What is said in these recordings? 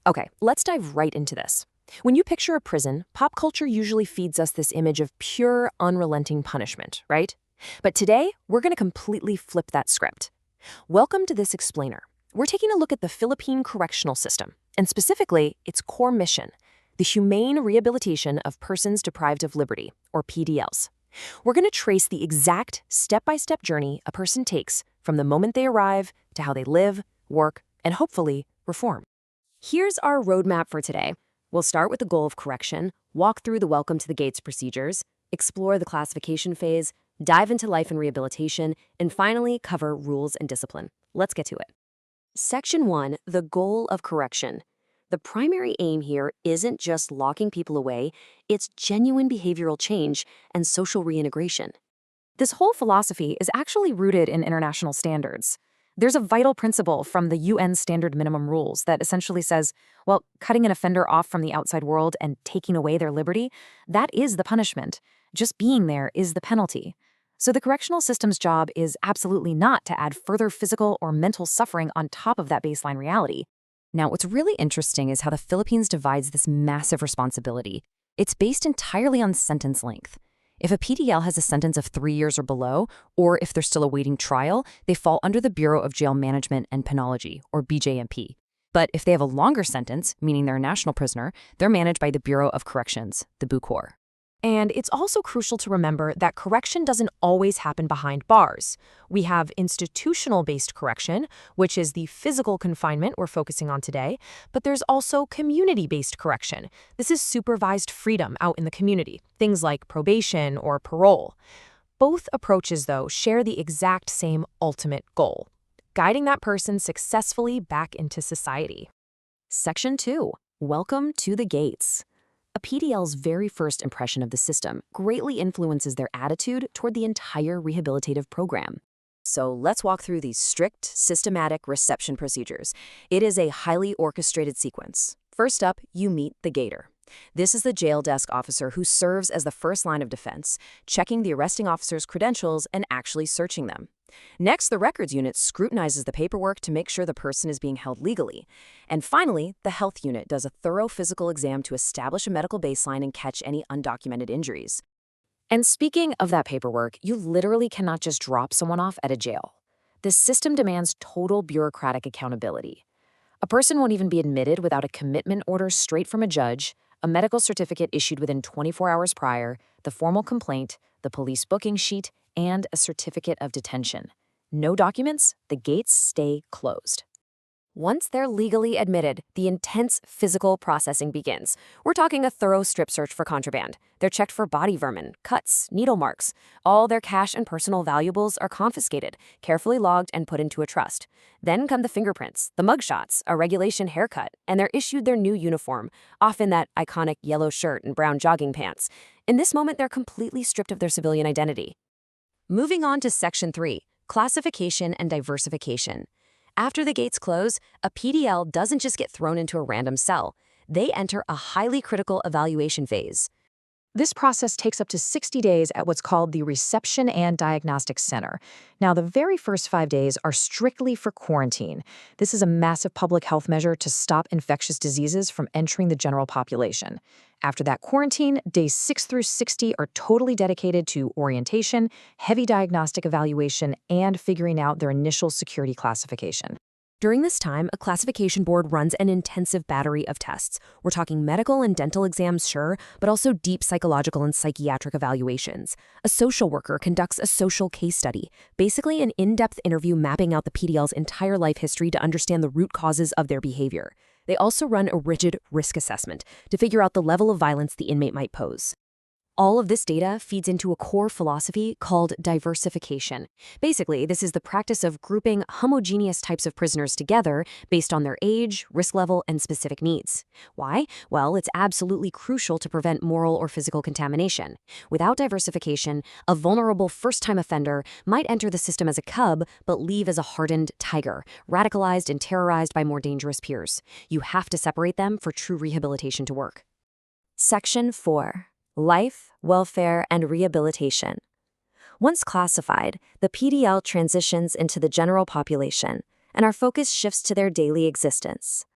Okay, let's dive right into this. When you picture a prison, pop culture usually feeds us this image of pure, unrelenting punishment, right? But today, we're going to completely flip that script. Welcome to This Explainer. We're taking a look at the Philippine correctional system, and specifically, its core mission, the humane rehabilitation of persons deprived of liberty, or PDLs. We're going to trace the exact step-by-step journey a person takes from the moment they arrive to how they live, work, and hopefully reform. Here's our roadmap for today. We'll start with the goal of correction, walk through the Welcome to the Gates procedures, explore the classification phase, dive into life and rehabilitation, and finally cover rules and discipline. Let's get to it. Section 1, the goal of correction. The primary aim here isn't just locking people away, it's genuine behavioral change and social reintegration. This whole philosophy is actually rooted in international standards. There's a vital principle from the UN Standard Minimum Rules that essentially says, well, cutting an offender off from the outside world and taking away their liberty, that is the punishment. Just being there is the penalty. So the correctional system's job is absolutely not to add further physical or mental suffering on top of that baseline reality. Now, what's really interesting is how the Philippines divides this massive responsibility. It's based entirely on sentence length. If a PDL has a sentence of 3 years or below, or if they're still awaiting trial, they fall under the Bureau of Jail Management and Penology, or BJMP. But if they have a longer sentence, meaning they're a national prisoner, they're managed by the Bureau of Corrections, the BUCOR. And it's also crucial to remember that correction doesn't always happen behind bars. We have institutional-based correction, which is the physical confinement we're focusing on today, but there's also community-based correction. This is supervised freedom out in the community, things like probation or parole. Both approaches, though, share the exact same ultimate goal: guiding that person successfully back into society. Section 2. Welcome to the Gates. A PDL's very first impression of the system greatly influences their attitude toward the entire rehabilitative program. So let's walk through these strict, systematic reception procedures. It is a highly orchestrated sequence. First up, you meet the gater. This is the jail desk officer who serves as the first line of defense, checking the arresting officer's credentials and actually searching them. Next, the records unit scrutinizes the paperwork to make sure the person is being held legally. And finally, the health unit does a thorough physical exam to establish a medical baseline and catch any undocumented injuries. And speaking of that paperwork, you literally cannot just drop someone off at a jail. This system demands total bureaucratic accountability. A person won't even be admitted without a commitment order straight from a judge, a medical certificate issued within 24 hours prior, the formal complaint, the police booking sheet, and a certificate of detention. No documents, the gates stay closed. Once they're legally admitted, the intense physical processing begins. We're talking a thorough strip search for contraband. They're checked for body vermin, cuts, needle marks. All their cash and personal valuables are confiscated, carefully logged and put into a trust. Then come the fingerprints, the mugshots, a regulation haircut, and they're issued their new uniform, often that iconic yellow shirt and brown jogging pants. In this moment, they're completely stripped of their civilian identity. Moving on to Section 3, classification and diversification. After the gates close, a PDL doesn't just get thrown into a random cell. They enter a highly critical evaluation phase. This process takes up to 60 days at what's called the Reception and Diagnostic Center. Now, the very first 5 days are strictly for quarantine. This is a massive public health measure to stop infectious diseases from entering the general population. After that quarantine, days 6 through 60 are totally dedicated to orientation, heavy diagnostic evaluation, and figuring out their initial security classification. During this time, a classification board runs an intensive battery of tests. We're talking medical and dental exams, sure, but also deep psychological and psychiatric evaluations. A social worker conducts a social case study, basically an in-depth interview mapping out the PDL's entire life history to understand the root causes of their behavior. They also run a rigid risk assessment to figure out the level of violence the inmate might pose. All of this data feeds into a core philosophy called diversification. Basically, this is the practice of grouping homogeneous types of prisoners together based on their age, risk level, and specific needs. Why? Well, it's absolutely crucial to prevent moral or physical contamination. Without diversification, a vulnerable first-time offender might enter the system as a cub but leave as a hardened tiger, radicalized and terrorized by more dangerous peers. You have to separate them for true rehabilitation to work. Section 4. Life, welfare, and rehabilitation. Once classified, the PDL transitions into the general population, and our focus shifts to their daily existence.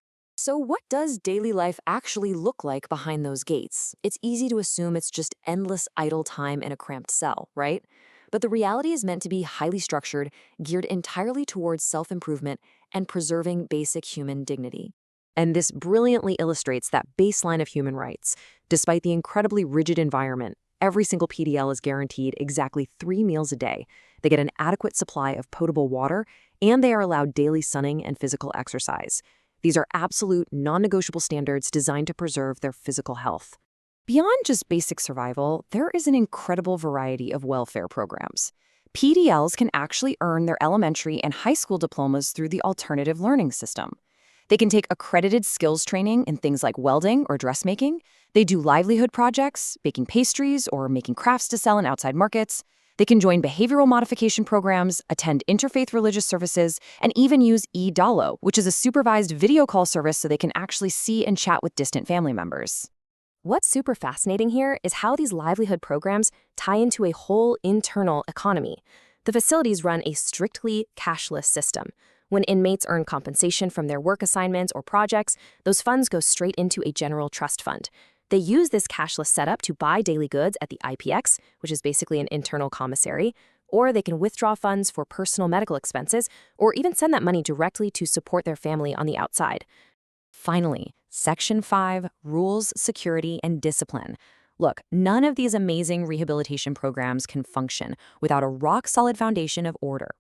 So, what does daily life actually look like behind those gates? It's easy to assume it's just endless idle time in a cramped cell, right? But the reality is meant to be highly structured, geared entirely towards self improvement and preserving basic human dignity. And this brilliantly illustrates that baseline of human rights. Despite the incredibly rigid environment, every single PDL is guaranteed exactly 3 meals a day. They get an adequate supply of potable water, and they are allowed daily sunning and physical exercise. These are absolute, non-negotiable standards designed to preserve their physical health. Beyond just basic survival, there is an incredible variety of welfare programs. PDLs can actually earn their elementary and high school diplomas through the alternative learning system. They can take accredited skills training in things like welding or dressmaking. They do livelihood projects, baking pastries or making crafts to sell in outside markets. They can join behavioral modification programs, attend interfaith religious services, and even use eDalo, which is a supervised video call service so they can actually see and chat with distant family members. What's super fascinating here is how these livelihood programs tie into a whole internal economy. The facilities run a strictly cashless system. When inmates earn compensation from their work assignments or projects, those funds go straight into a general trust fund. They use this cashless setup to buy daily goods at the IPX, which is basically an internal commissary, or they can withdraw funds for personal medical expenses, or even send that money directly to support their family on the outside. Finally, Section 5, Rules, Security, and Discipline. Look, none of these amazing rehabilitation programs can function without a rock-solid foundation of order.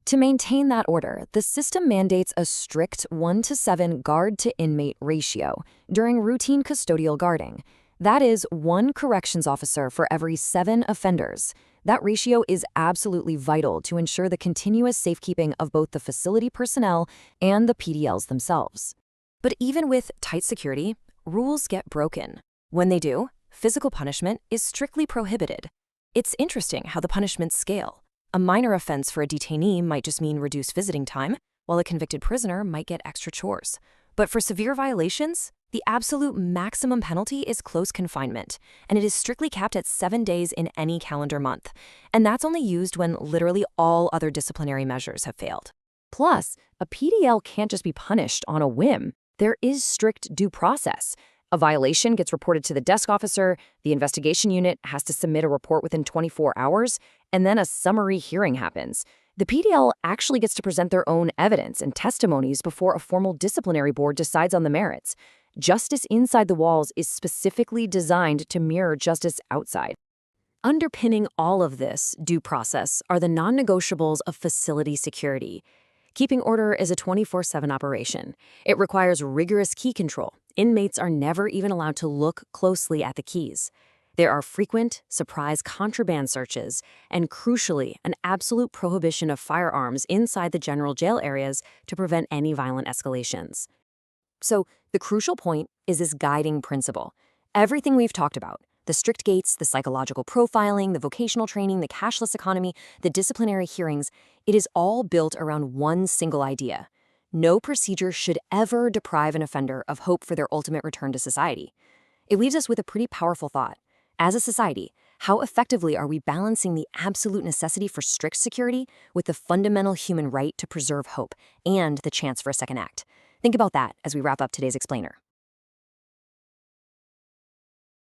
To maintain that order, the system mandates a strict 1:7 guard-to-inmate ratio during routine custodial guarding. That is 1 corrections officer for every 7 offenders. That ratio is absolutely vital to ensure the continuous safekeeping of both the facility personnel and the PDLs themselves. But even with tight security, rules get broken. When they do, physical punishment is strictly prohibited. It's interesting how the punishments scale. A minor offense for a detainee might just mean reduced visiting time, while a convicted prisoner might get extra chores. But for severe violations, the absolute maximum penalty is close confinement, and it is strictly capped at 7 days in any calendar month. And that's only used when literally all other disciplinary measures have failed. Plus, a PDL can't just be punished on a whim. There is strict due process. A violation gets reported to the desk officer, the investigation unit has to submit a report within 24 hours, and then a summary hearing happens. The PDL actually gets to present their own evidence and testimonies before a formal disciplinary board decides on the merits. Justice inside the walls is specifically designed to mirror justice outside. Underpinning all of this due process are the non-negotiables of facility security. Keeping order is a 24/7 operation. It requires rigorous key control. Inmates are never even allowed to look closely at the keys. There are frequent, surprise contraband searches, and crucially, an absolute prohibition of firearms inside the general jail areas to prevent any violent escalations. So, the crucial point is this guiding principle. Everything we've talked about, the strict gates, the psychological profiling, the vocational training, the cashless economy, the disciplinary hearings, it is all built around one single idea. No procedure should ever deprive an offender of hope for their ultimate return to society. It leaves us with a pretty powerful thought. As a society, how effectively are we balancing the absolute necessity for strict security with the fundamental human right to preserve hope and the chance for a second act? Think about that as we wrap up today's explainer.